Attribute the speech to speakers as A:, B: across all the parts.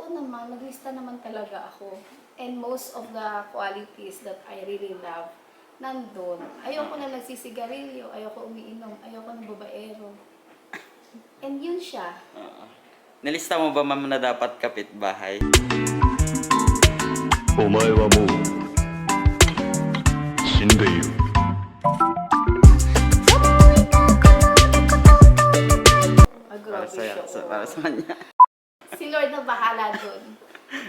A: Oo naman, naglista naman talaga ako. And most of the qualities that I really love, nandun. Ayoko na nagsisigarilyo, ayoko umiinom, ayoko ng babaero. And yun siya.
B: Nilista mo ba, ma'am, na dapat kapitbahay?
C: お前はもう死んでいる。
B: Para
A: Grabe
B: sa'yo,
A: siya.
B: para sa kanya.
A: Si Lord na bahala dun.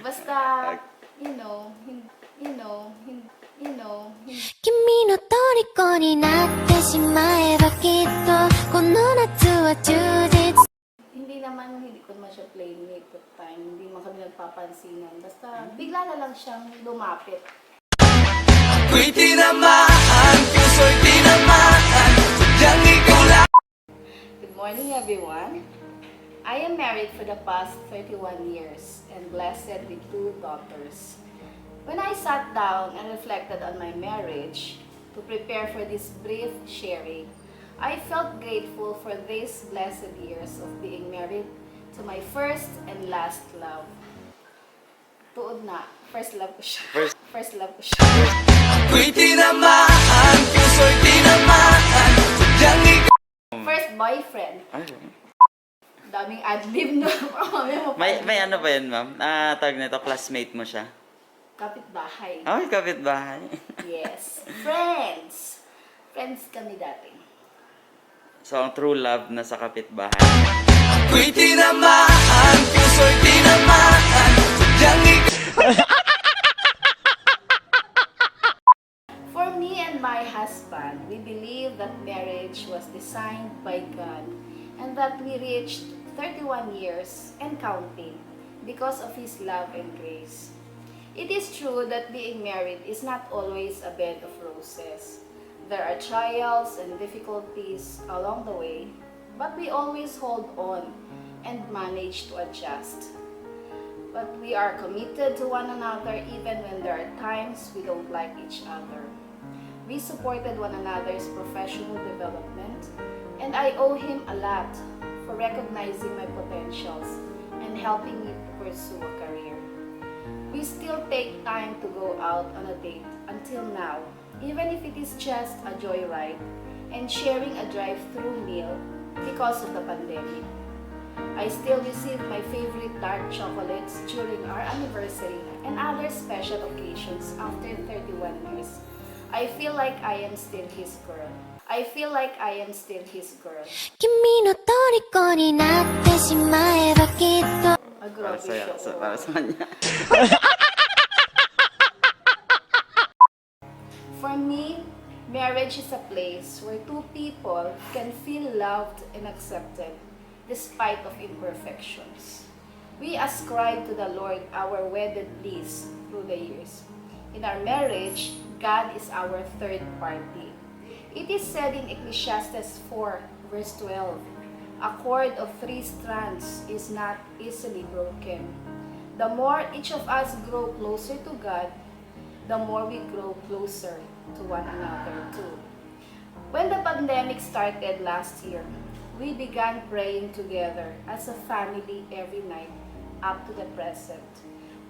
A: Basta, you know, you know,
D: 君の虜になってしまえばきっとこの夏は充実
A: hindi ko naman siya playmate that time. Hindi man kami nagpapansinan. Basta, bigla na lang siyang lumapit.
E: Ako'y tinamaan, puso'y tinamaan, sadyang ikaw lang.
A: Good morning, everyone. I am married for the past 31 years and blessed with 2 daughters. When I sat down and reflected on my marriage to prepare for this brief sharing, I felt grateful for these blessed years of being married to my first and last love. Tuod na, first love ko siya. First love ko siya.
E: Ako'y tinamaan, puso'y tinamaan, sadyang ikaw.
A: First boyfriend. Daming ad-lib na.
B: May ano ba yan, ma'am? Tawag nito, classmate mo siya?
A: Kapitbahay.
B: Ay, kapitbahay.
A: Yes. Friends. Friends kami dati.
B: So, ang true love na sa kapitbahay.
E: Ako'y tinamaan, puso'y tinamaan, sadyang ikaw.
A: For me and my husband, we believe that marriage was designed by God and that we reached 31 years and counting because of His love and grace. It is true that being married is not always a bed of roses. There are trials and difficulties along the way, but we always hold on and manage to adjust. But we are committed to one another even when there are times we don't like each other. We supported one another's professional development, and I owe him a lot for recognizing my potentials and helping me to pursue a career. We still take time to go out on a date until now, even if it is just a joyride and sharing a drive-through meal because of the pandemic. I still receive my favorite dark chocolates during our anniversary and other special occasions after 31 years. I feel like I am still his girl. I feel like I am still his girl.
D: 君の虜になってしまえばきっと
B: Para sa'yo, para sa kanya.
A: For me, marriage is a place where 2 people can feel loved and accepted despite of imperfections. We ascribe to the Lord our wedded bliss through the years. In our marriage, God is our third party. It is said in Ecclesiastes 4, verse 12, "A cord of 3 strands is not easily broken." The more each of us grow closer to God, the more we grow closer to one another too. When the pandemic started last year, we began praying together as a family every night up to the present.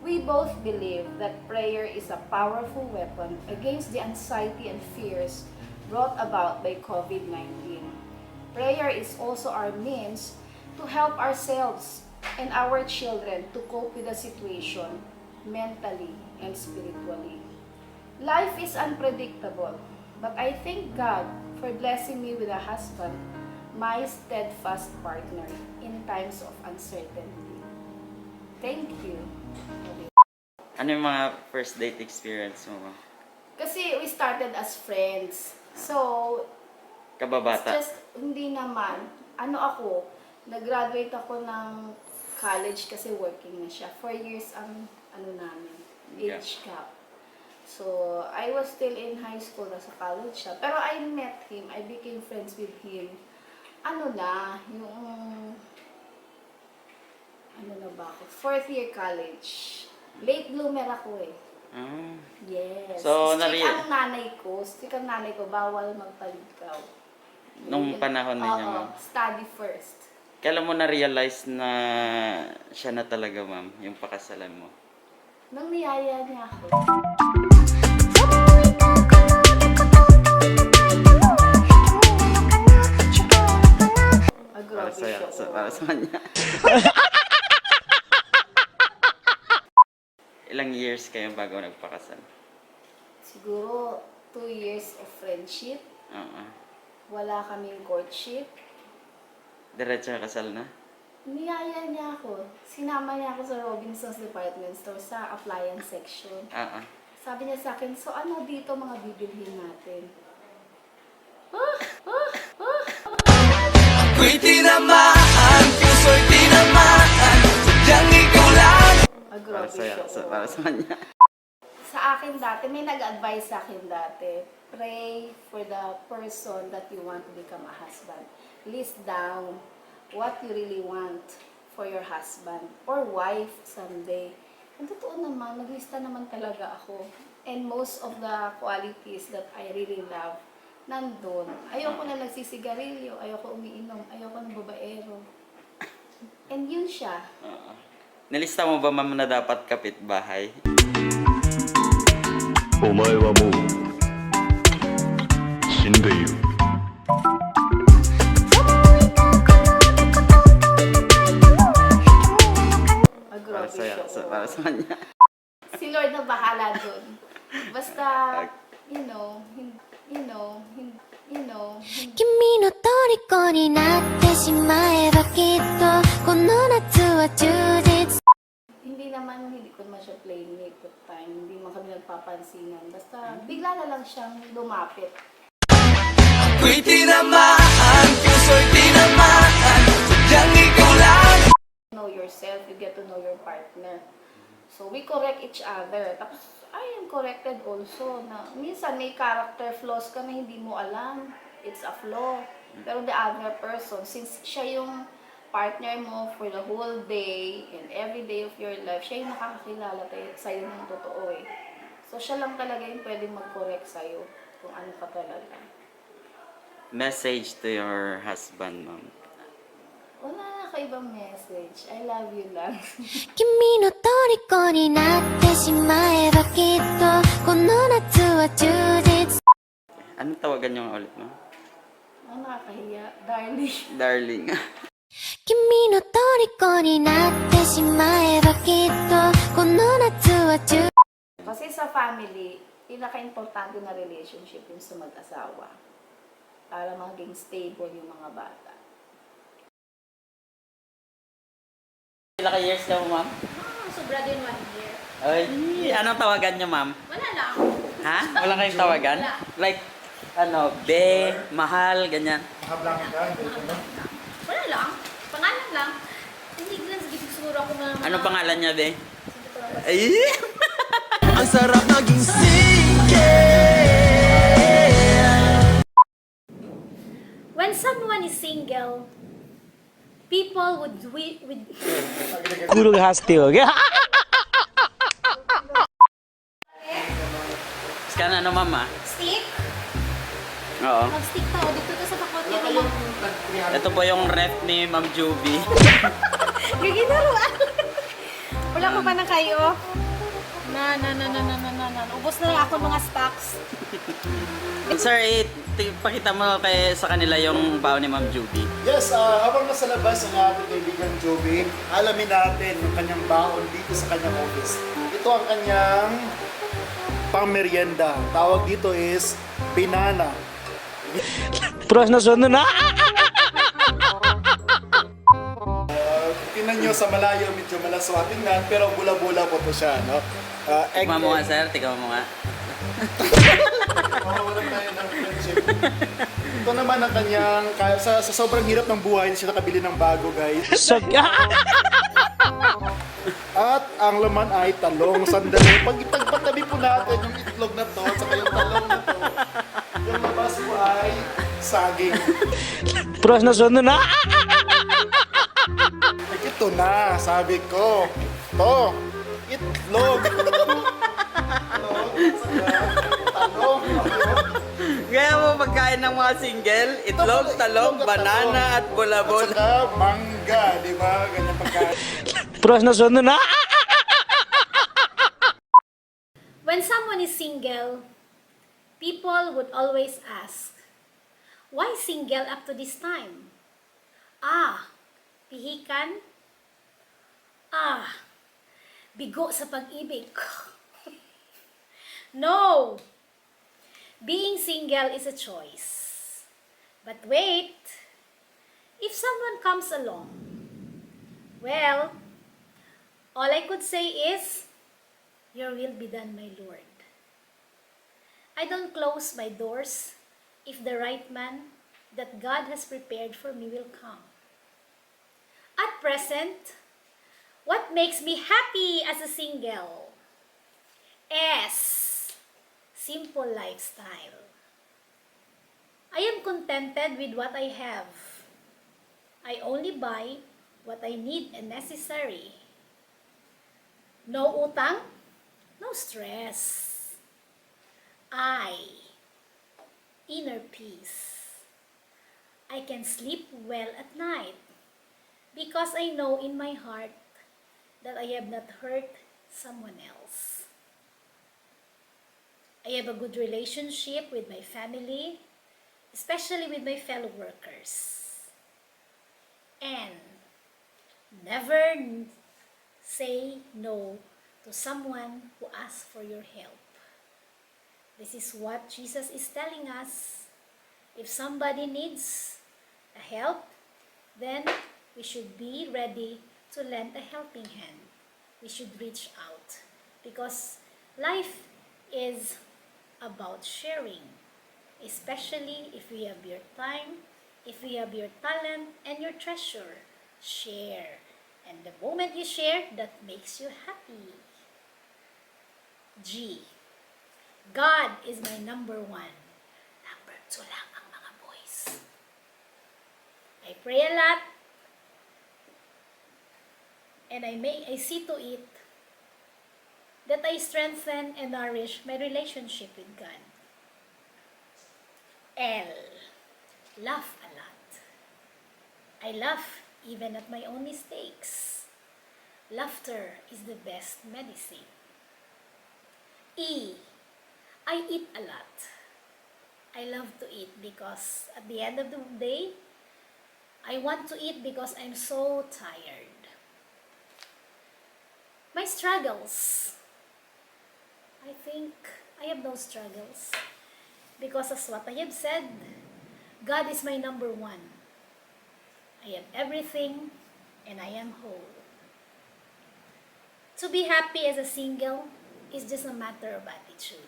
A: We both believe that prayer is a powerful weapon against the anxiety and fears brought about by COVID-19. Prayer is also our means to help ourselves and our children to cope with the situation mentally and spiritually. Life is unpredictable, but I thank God for blessing me with a husband, my steadfast partner in times of uncertainty. Thank you.
B: Ano yung mga first date experience mo, ma'am?
A: Kasi we started as friends. So, it's
B: Kababata?
A: just, hindi naman. Nag-graduate ako ng college kasi working na siya. 4 years ang namin, age gap. So, I was still in high school, nasa college siya. Pero I met him, I became friends with him. Fourth year college. Late bloomer ako eh. Yes.
B: So,
A: Strict ang nanay ko, bawal magpaligaw.
B: Nung panahon ninyo,
A: Oo,
B: ma'am?
A: study first.
B: Kailan mo na-realize na siya na talaga, ma'am, yung pakasalan mo?
A: Nang niyaya niya ako.
B: Para
A: Grabe
B: sa,
A: siya.
B: para sa kanya. Ilang years kayo bago nagpakasal?
A: Siguro 2 years of friendship.
B: Oo.
A: Wala kaming courtship.
B: Diretso na kasal na?
A: Niyaya niya ako. Sinama niya ako sa Robinson's Department Store sa appliance section.
B: Oo.
A: Sabi niya sa akin, so ano dito mga bibilhin natin?
E: Ako'y tinamaan, puso'y tinamaan, sadyang ikaw lang.
B: Para
A: Grabe
B: sa,
A: siya.
B: para sa kanya.
A: Sa akin dati, may nag-advise sa akin dati, pray for the person that you want to become a husband. List down what you really want for your husband or wife someday. Ang totoo naman, naglista naman talaga ako. And most of the qualities that I really love, nandun. Ayoko na nagsisigarilyo, ayoko umiinom, ayoko ng babaero. And yun siya.
B: Oo. Nilista mo ba, ma'am, na dapat kapitbahay?
C: お前はもう死んでいる
B: Para
A: Grabe
B: sa,
A: siya.
B: para sa kanya.
A: Si Lord na bahala dun. Basta, you know, you know, you know,
D: 君の虜になってしまえばきっとこの夏は充実
A: hindi ko naman siya playmate at time. Hindi man kami nagpapansinan. Basta, bigla na lang siyang lumapit.
E: Ako'y tinamaan, puso'y tinamaan, sadyang ikaw lang.
A: Know yourself, you get to know your partner. So, we correct each other. Tapos, I am corrected also na minsan may character flaws ka na hindi mo alam. It's a flaw. Pero the other person, since siya yung partner mo for the whole day and every day of your life, siya yung nakakakilala sa'yo ng totoo eh. So, siya lang talaga yung pwedeng mag-correct sa'yo kung ano ka talaga.
B: Message to your husband, ma'am.
A: Wala na kaibang message. I love you lang.
D: 君の虜になってしまえばきっとこの夏は充実
B: Anong tawagan niyo nga ulit, ma'am?
A: Ang nakakahiya. Darling.
B: Darling.
D: 君の虜になってしまえばきっとこの夏は充
A: Kasi sa family, pinaka-importante na relationship yung sa mag-asawa. Para maging stable yung mga bata.
B: Ilang ka years ka mo, ma'am?
F: Sobra din 1 year.
B: Ay, anong tawagan niyo, ma'am?
F: Wala lang.
B: Ha? Wala kayong tawagan?
F: Wala.
B: Like, ano, be, mahal, ganyan.
F: Wala lang. Pangalan lang. Hindi ko lang siguro ako na...
B: Anong pangalan niya, be? Ay!
E: Ang sarap naging single.
F: When someone is single, people would...
G: गुरु हंसते हो गया
B: Scan ano, ma'am, ah?
F: Stick?
B: Oo.
F: Mag-stick tao. Dito ka sa pakotya ko lang.
B: Ito po yung ref ni Ma'am Juby.
F: Gaginaruan. Wala ko pa na kayo. Na. Ubus na lang ako ng mga stocks.
B: Sir, pakita mo kay sa kanila yung bao ni Ma'am Juby.
H: Yes, habang nasa labas ang ating kaibigan Joby, alamin natin yung kanyang baon dito sa kanyang office. Ito ang kanyang pang-merienda. Tawag dito is pinana.
G: प्रश्न सोध्नु न
H: Tingnan nyo sa malayo, medyo malaswating na, pero bula-bula po to siya, no?
B: Tignan mo nga, sir. Tignan mo nga.
H: Mawawalan tayo ng friendship. Ito naman ang kanyang, sa sobrang hirap ng buhay, siya nakabili ng bago, guys. At ang laman ay talong. Sandali, pag itagpatabi po natin yung itlog na to, at saka yung talong na to, yung labas po ay saging.
G: प्रश्न सोध्नु न
H: Ito na, sabi ko. To, itlog. Itlog, saka talong.
B: Gaya mo pagkain ng mga single, itlog, talong, banana at
H: At
B: bulabol.
H: saka mangga, di ba? Ganyan pagkain.
G: Pros na sunod na.
F: When someone is single, people would always ask, why single up to this time? Pihikan? Bigo sa pag-ibig. No! Being single is a choice. But wait, if someone comes along, well, all I could say is, your will be done, my Lord. I don't close my doors if the right man that God has prepared for me will come. At present, what makes me happy as a single? Simple lifestyle. I am contented with what I have. I only buy what I need and necessary. No utang, no stress. Inner peace. I can sleep well at night because I know in my heart that I have not hurt someone else. I have a good relationship with my family, especially with my fellow workers. And never say no to someone who asks for your help. This is what Jesus is telling us. If somebody needs a help, then we should be ready to lend a helping hand. We should reach out because life is about sharing, especially if we have your time, if we have your talent and your treasure. Share. And the moment you share, that makes you happy. G. God is my number one. Number two lang ang mga boys. I pray a lot. And I see to it that I strengthen and nourish my relationship with God. L. Laugh a lot. I laugh even at my own mistakes. Laughter is the best medicine. E. I eat a lot. I love to eat because at the end of the day, I want to eat because I'm so tired. My struggles. I think I have no struggles because as what I have said, God is my number one. I have everything and I am whole. To be happy as a single is just a matter of attitude.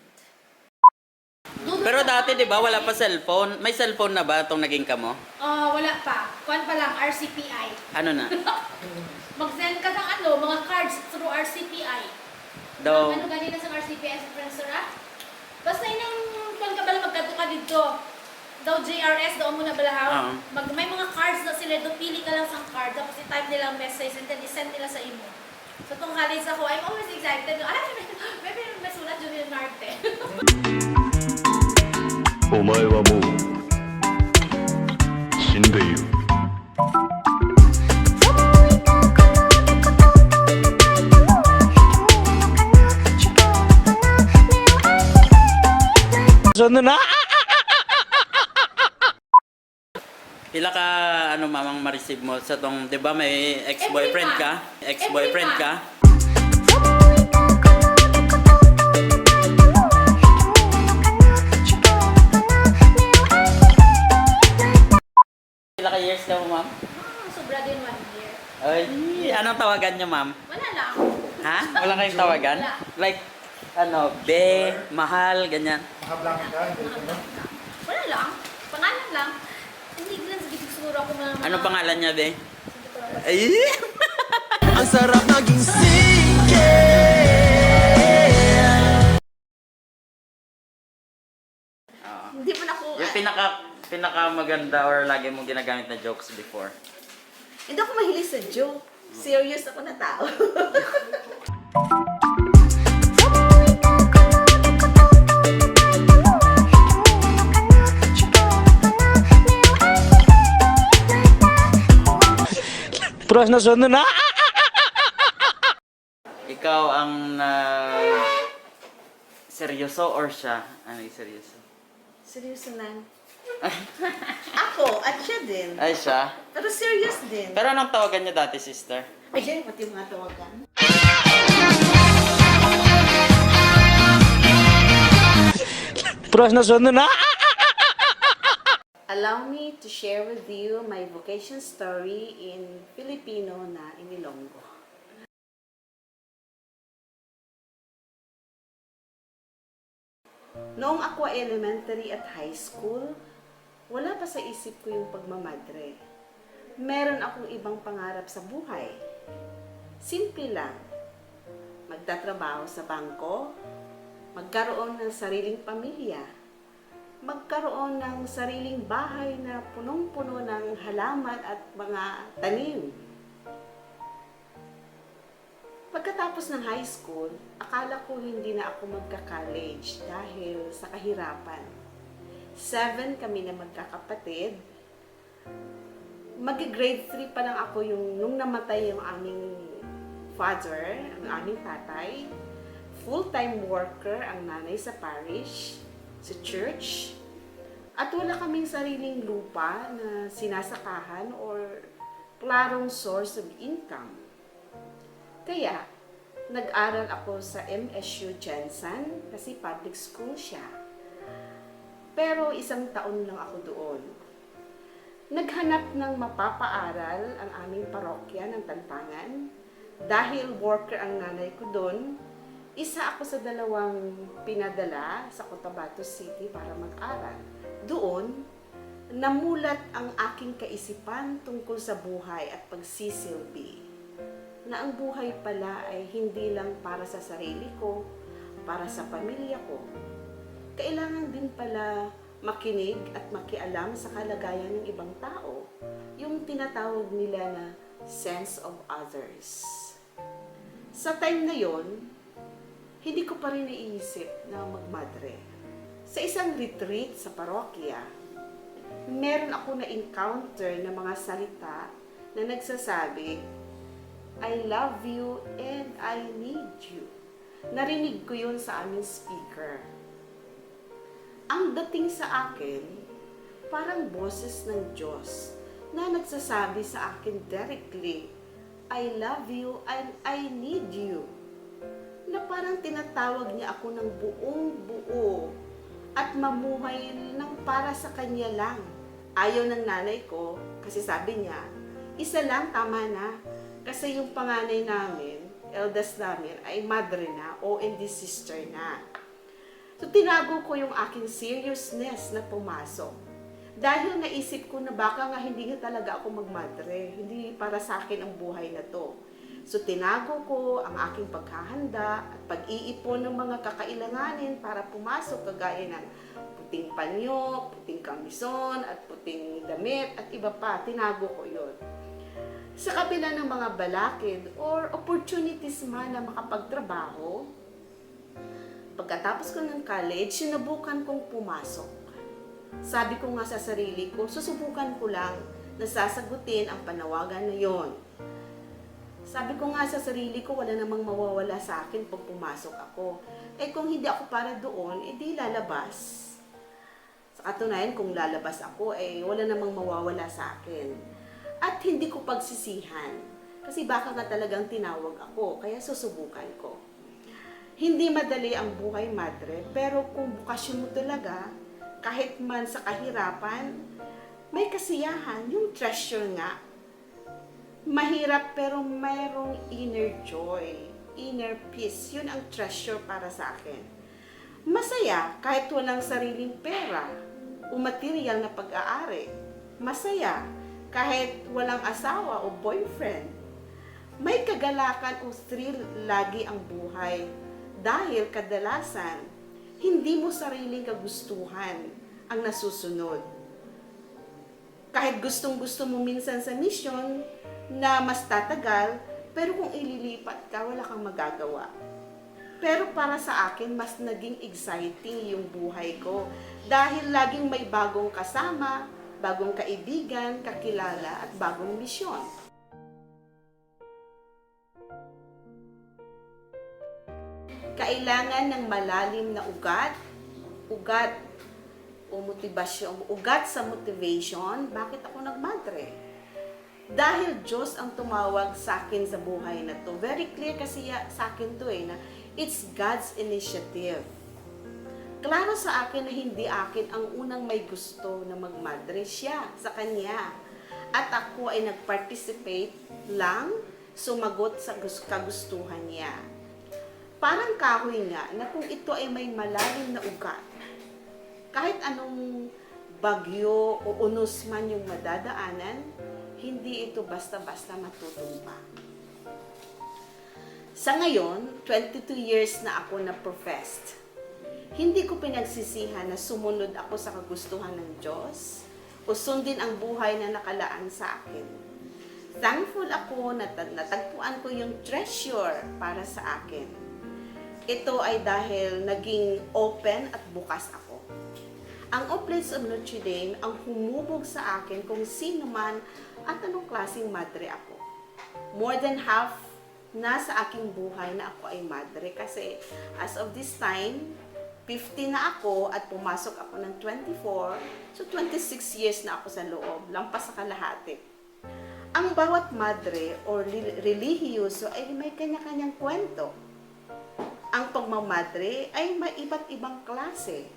B: Pero dati, di ba, wala pa cellphone? May cellphone na ba itong naging kamo?
F: Wala pa. Kuwan pa lang, RCPI.
B: Ano na?
F: Mag-send ka ng mga cards through RCPI.
B: Daw,
F: Ano ganina sa RCPI sa Fransura? Basta inyong kuwan ka bala magkato ka dito. Daw JRS, daw mo na balahaw. May mga cards na sila, doon pili ka lang sa card, tapos i-type nila ang message and then i-send nila sa imo. So itong college ako, I'm always excited. May sulat Junior Marte.
C: お前はもう死んでいる
G: Sunod na.
B: pila ka, mamang ma-receive mo sa tong, di ba may ex-boyfriend ka? Ex-boyfriend ka? Pila ka years ka mo, ma'am?
F: Sobra din 1 year.
B: Ay, anong tawagan niyo, ma'am?
F: Wala lang.
B: Ha? Wala kayong tawagan?
F: Wala.
B: Like, be, mahal, ganyan.
H: Makablangin ka, hindi ko na.
F: Wala lang. Pangalan lang. Hindi lang siguro ako mga...
B: Anong pangalan niya, be? Ay!
E: Ang sarap naging single.
F: Hindi mo na ako...
B: Yung pinaka maganda or lagi mong ginagamit na jokes before.
I: Hindi ako mahilig sa joke. Serious ako na tao.
G: प्रश्न सोध्नु न
B: Ikaw ang seryoso or siya? Ano yung seryoso?
I: Seryoso na. Ako, at siya din.
B: Ay, siya?
I: Pero serious din.
B: Pero anong tawagan niya dati, sister?
I: Ayan, pati mga tawagan.
G: प्रश्न सोध्नु न
I: Allow me to share with you my vocation story in Filipino na Inilonggo. Noong ako ay elementary at high school, wala pa sa isip ko yung pagmamadre. Meron akong ibang pangarap sa buhay. Simple lang. Magtatrabaho sa bangko, magkaroon ng sariling pamilya, magkaroon ng sariling bahay na punong-puno ng halaman at mga tanim. Pagkatapos ng high school, akala ko hindi na ako magka-college dahil sa kahirapan. 7 kami na magkakapatid. Mag-grade 3 pa lang ako nung namatay yung aming father, ang aming tatay. Full-time worker ang nanay sa parish, sa church. At wala kaming sariling lupa na sinasakahan or klarong source of income. Kaya, nag-aral ako sa MSU Jensen kasi public school siya. Pero 1 taon lang ako doon. Naghanap ng mapapaaral ang aming parokya ng Tantangan. Dahil worker ang nanay ko doon, isa ako sa 2 pinadala sa Cotabato City para mag-aral. Doon, namulat ang aking kaisipan tungkol sa buhay at pagsisilbi. Na ang buhay pala ay hindi lang para sa sarili ko, para sa pamilya ko. Kailangan din pala makinig at makialam sa kalagayan ng ibang tao, yung tinatawag nila na sense of others. Sa time na yon, hindi ko pa rin naiisip na magmadre. Sa isang retreat sa parokya, meron ako na-encounter na mga salita na nagsasabi, I love you and I need you. Narinig ko yun sa aming speaker. Ang dating sa akin, parang boses ng Diyos na nagsasabi sa akin directly, I love you and I need you. Na parang tinatawag niya ako ng buong buo at mamuhay ng para sa kanya lang. Ayaw ng nanay ko kasi sabi niya, isa lang tama na. Kasi yung panganay namin, eldest namin, ay madre na o hindi sister na. So tinago ko yung aking seriousness na pumasok. Dahil naisip ko na baka nga hindi nga talaga ako magmadre, hindi para sa akin ang buhay na to. So tinago ko ang aking paghahanda at pag-iipon ng mga kakailanganin para pumasok kagaya ng puting panyo, puting kamison, at puting damit at iba pa. Tinago ko yun. Sa kabila ng mga balakid or opportunities man na makapagtrabaho, pagkatapos ko ng college, sinubukan kong pumasok. Sabi ko nga sa sarili ko, susubukan ko lang na sasagutin ang panawagan na yon. Sabi ko nga sa sarili ko, wala namang mawawala sa akin pag pumasok ako. Eh kung hindi ako para doon, edi lalabas. Sa katunayan, kung lalabas ako, wala namang mawawala sa akin. At hindi ko pagsisihan. Kasi baka nga talagang tinawag ako, kaya susubukan ko. Hindi madali ang buhay, madre, pero kung bukasyon mo talaga, kahit man sa kahirapan, may kasiyahan, yung treasure nga. Mahirap pero mayroong inner joy, inner peace. Yun ang treasure para sa akin. Masaya kahit walang sariling pera o material na pag-aari. Masaya kahit walang asawa o boyfriend. May kagalakan o thrill lagi ang buhay dahil kadalasan hindi mo sariling kagustuhan ang nasusunod. Kahit gustong-gusto mo minsan sa mission na mas tatagal, pero kung ililipat ka, wala kang magagawa. Pero para sa akin, mas naging exciting yung buhay ko dahil laging may bagong kasama, bagong kaibigan, kakilala at bagong misyon. Kailangan ng malalim na ugat o motibasyon, ugat sa motivation, bakit ako nagmadre? Dahil Diyos ang tumawag sa akin sa buhay na to. Very clear kasi sa akin to na it's God's initiative. Klaro sa akin na hindi akin ang unang may gusto na magmadre, siya sa kanya. At ako ay nag-participate lang, sumagot sa kagustuhan niya. Parang kahoy nga na kung ito ay may malalim na ugat, kahit anong bagyo o unos man yung madadaanan, hindi ito basta-basta matutumba. Sa ngayon, 22 years na ako na professed. Hindi ko pinagsisihan na sumunod ako sa kagustuhan ng Diyos o sundin ang buhay na nakalaan sa akin. Thankful ako na natagpuan ko yung treasure para sa akin. Ito ay dahil naging open at bukas ako. Ang Oblates of Notre Dame ang humubog sa akin kung sino man at anong klaseng madre ako. More than half na sa aking buhay na ako ay madre kasi as of this time, 50 na ako at pumasok ako ng 24, so 26 years na ako sa loob, lampas sa kalahati. Ang bawat madre o relihiyoso ay may kanya-kanyang kwento. Ang pagmamadre ay may iba't ibang klase.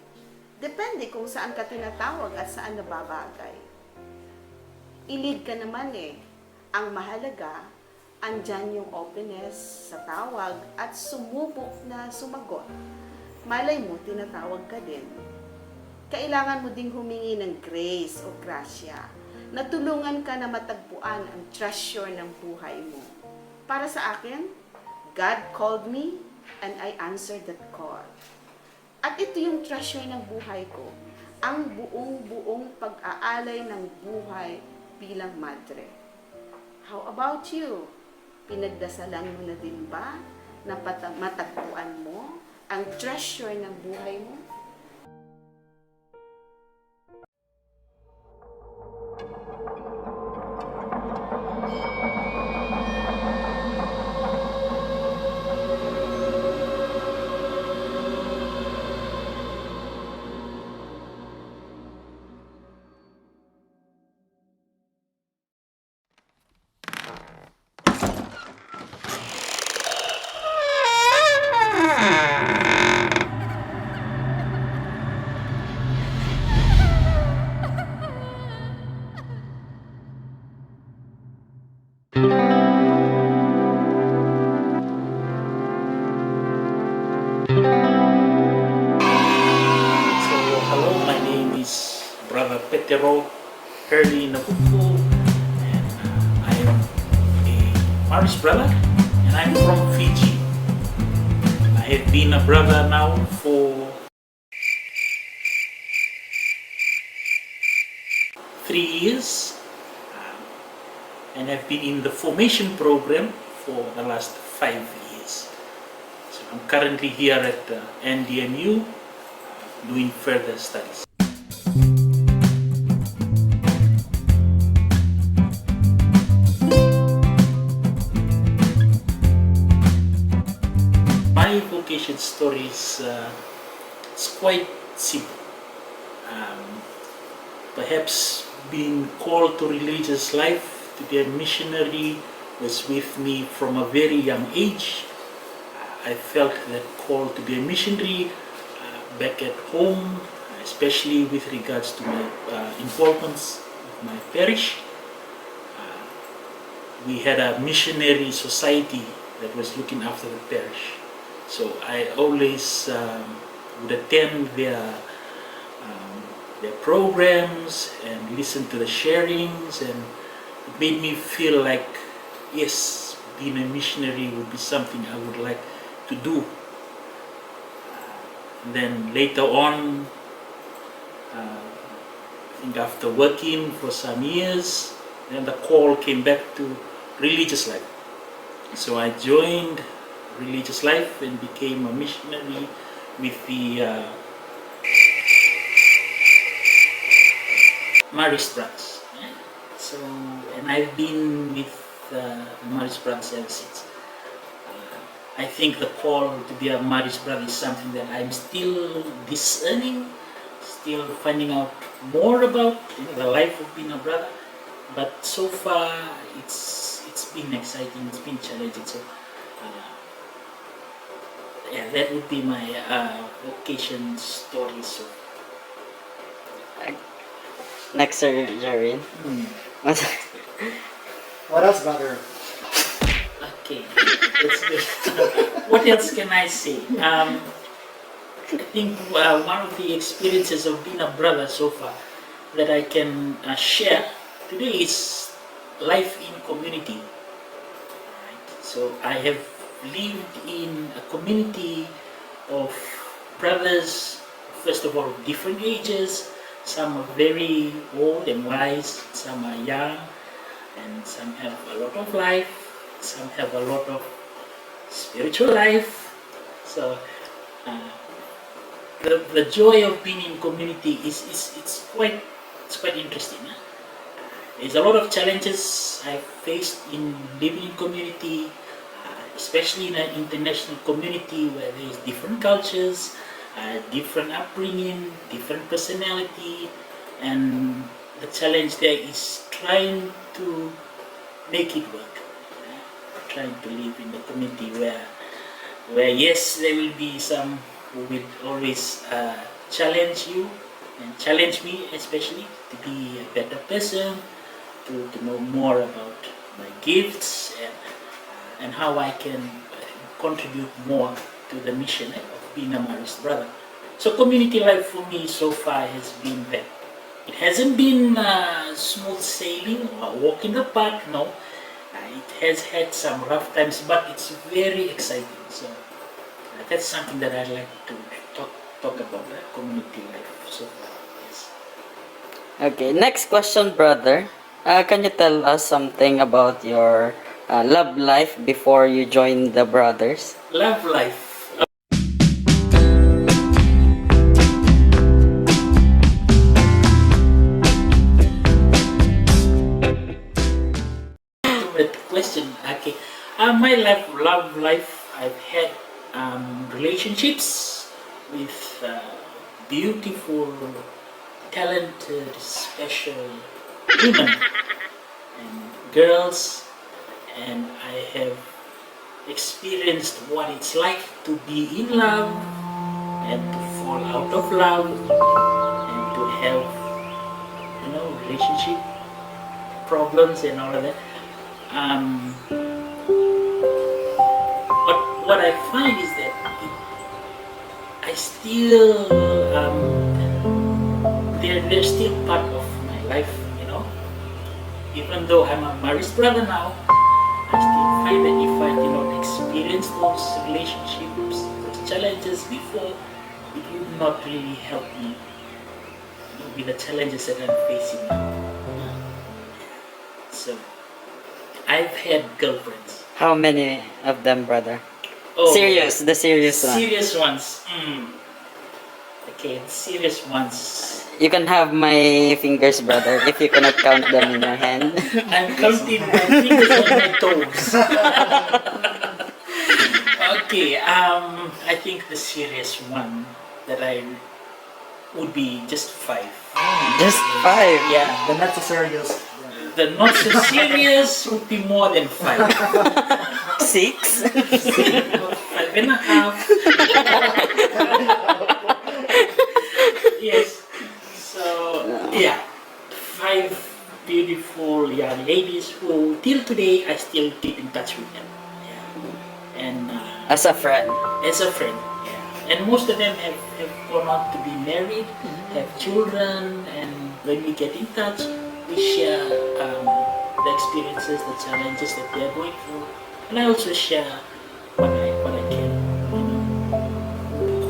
I: Depende kung saan ka tinatawag at saan nababagay. Ilid ka naman Ang mahalaga, andyan yung openness sa tawag at sumubok na sumagot. Malay mo, tinatawag ka din. Kailangan mo ding humingi ng grace o grasya na tulungan ka na matagpuan ang treasure ng buhay mo. Para sa akin, God called me and I answered that call. At ito yung treasure ng buhay ko, ang buong pag-aalay ng buhay bilang madre. How about you? Pinagdasalan mo na din ba na matagpuan mo ang treasure ng buhay mo?
J: Hello, my name is Brother Petero Hurley Nabuko, and I am a Maris brother, and I'm from Fiji. I have been a brother now for 3 years, and have been in the formation program for the last 5 years. So I'm currently here at NDMU doing further studies. My vocation story is quite simple. Perhaps being called to religious life, to be a missionary, was with me from a very young age. I felt that call to be a missionary back at home, especially with regards to my involvements with my parish. We had a missionary society that was looking after the parish. So I always would attend their programs and listen to the sharings, and it made me feel like, yes, being a missionary would be something I would like to do. And then later on, I think after working for some years, then the call came back to religious life. So I joined religious life and became a missionary with the Maris branch. So, and I've been with the Maris branch ever since. I think the call to be a marriage brother is something that I'm still discerning, still finding out more about, the life of being a brother. But so far, it's been exciting, it's been challenging. So, yeah, that would be my vocation story. So,
B: Next, Sir Jarin.
H: What else, brother?
J: okay, that's good. What else can I say? I think one of the experiences of being a brother so far that I can share today is life in community. Right? So I have lived in a community of brothers, first of all, of different ages. Some are very old and wise, some are young, and some have a lot of life, some have a lot of spiritual life. So the joy of being in community is it's quite interesting. Huh? There's a lot of challenges I've faced in living in community, especially in an international community where there's different cultures, different upbringing, different personality, and the challenge there is trying to make it work. Trying to live in a community where yes, there will be some who will always challenge you and challenge me, especially to be a better person, to know more about my gifts and how I can contribute more to the mission of being a marriage brother. So community life for me so far has been that. It hasn't been smooth sailing or a walk in the park, no. It has had some rough times, but it's very exciting. So that's something that I like to talk about, community life so far. Yes.
B: Okay, next question, brother. Can you tell us something about your love life before you joined the brothers?
J: Love life. Question. Okay. My love life, I've had relationships with beautiful, talented, special women and girls, and I have experienced what it's like to be in love and to fall out of love and to have, relationship problems and all of that. But what I find is that I still, they're still part of my life, Even though I'm a married brother now, I still find that if I did not experience those relationships, those challenges before, it would not really help me with the challenges that I'm facing now. So, I've had girlfriends.
B: How many of them, brother?
J: Oh,
B: the serious one.
J: Serious ones. Okay, serious ones.
B: You can have my fingers, brother, if you cannot count them in your hand.
J: I'm counting my fingers on my toes. Okay, I think the serious one that I would be just 5.
B: Just 5?
J: Yeah.
H: The not so serious.
J: The not so serious would be more than 5.
B: 6?
J: 5.5. Yes. So, yeah. 5 beautiful young ladies who, till today, I still keep in touch with them. Yeah. And
B: As a friend.
J: as a friend. Yeah. And most of them have gone on to be married, have children, and when we get in touch, we share the experiences, the challenges that they are going through, and I also share what I can.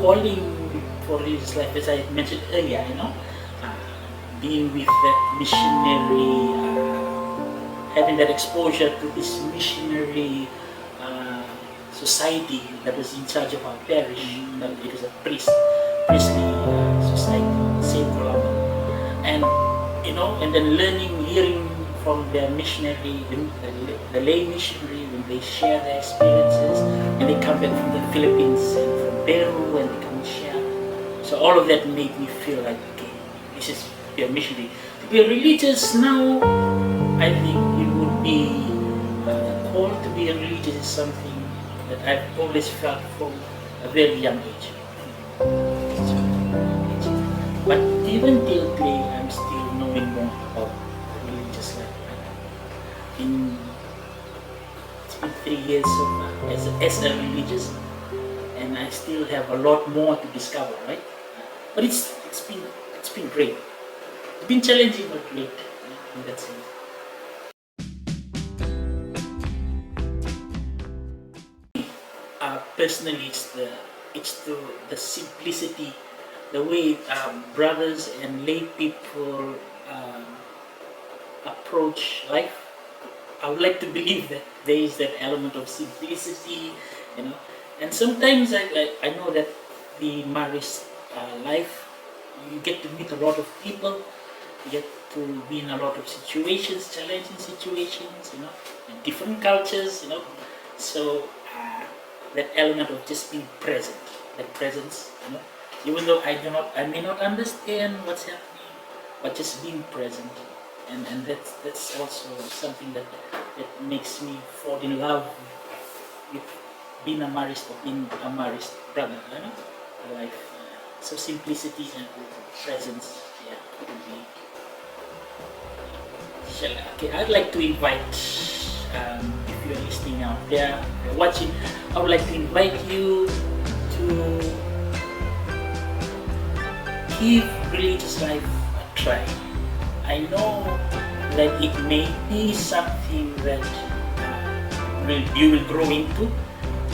J: Calling for religious life, as I mentioned earlier, being with that missionary, having that exposure to this missionary society that was in charge of our parish. That it was a priestly society, Saint Columba, and and then hearing from their missionary, the lay missionary, when they share their experiences, and they come back from the Philippines and from Peru, and they come and share. So all of that made me feel like, okay, this is be a missionary. To be a religious now, I think it would be the call to be a religious is something that I've always felt from a very young age. But even till today, I'm still knowing more about religious life. It's been 3 years so far as a religious, and I still have a lot more to discover, right? But it's been great. It's been challenging but great in that sense. Personally, it's the simplicity, the way brothers and lay people approach life. I would like to believe that there is that element of simplicity, you know. And sometimes I know that the marriage life, you get to meet a lot of people, you get to be in a lot of situations, challenging situations, you know, and different cultures, you know. So that element of just being present, that presence, you know, even though I may not understand what's happening, but just being present, and that's also something that makes me fall in love with being a married brother, you know, life. So simplicity and presence, yeah, would be. Okay, I'd like to invite, if you're listening out there, if you're watching, I would like to invite you to give religious life a try. I know that it may be something that you will grow into,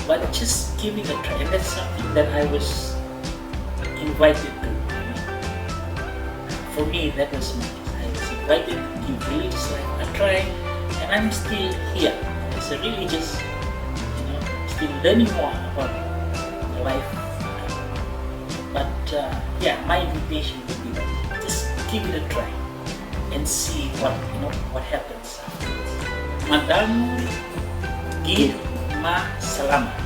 J: but just give it a try. And that's something that I was invited to. For me, that was my case. I was invited to give religious life a try, and I'm still here as a religious, you know, still learning more about life. But yeah, my invitation would be that just give it a try and see what happens afterwards. Madam, give ma salamat.